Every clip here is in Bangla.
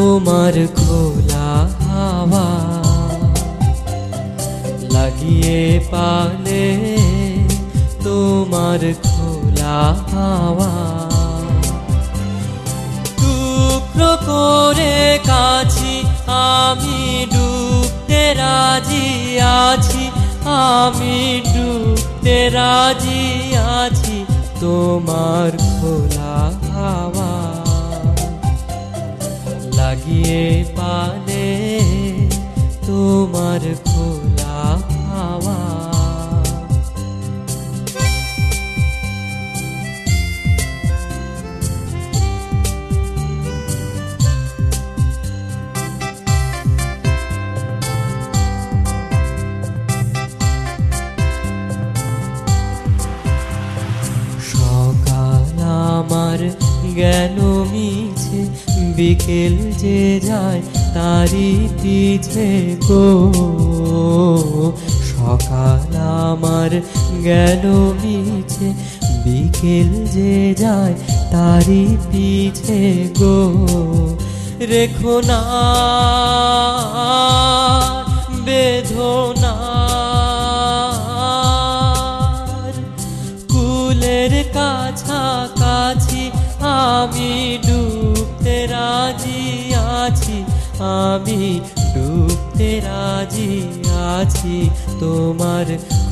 তোমার খোলা হাওয়া লাগিয়ে পালে, তোমার খোলা হাওয়া টুকরো করে কাছি আমি ডুবতে রাজি আছি, আমি ডুবতে রাজি আছি তোমার খোলা হাওয়া লাগিয়ে পালে, তোমার খোলা হাওয়া। সকাল আমার গেল মিছে, বিকেল যে যায় তারি পিছে গো। সকাল আমার গেল মিছে, বিকেল যে যায় তারি পিছে গো। রেখো না বেদনা কুলের কাছাকাছি, আমি ডুবতে রাজি আছি, আমি ডুবতে রাজি আছি তোমার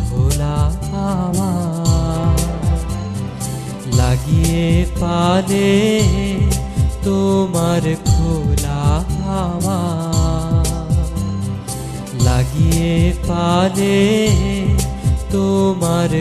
খোলা হাওয়া লাগিয়ে পালে, তোমার খোলা হাওয়া লাগিয়ে পালে, তোমার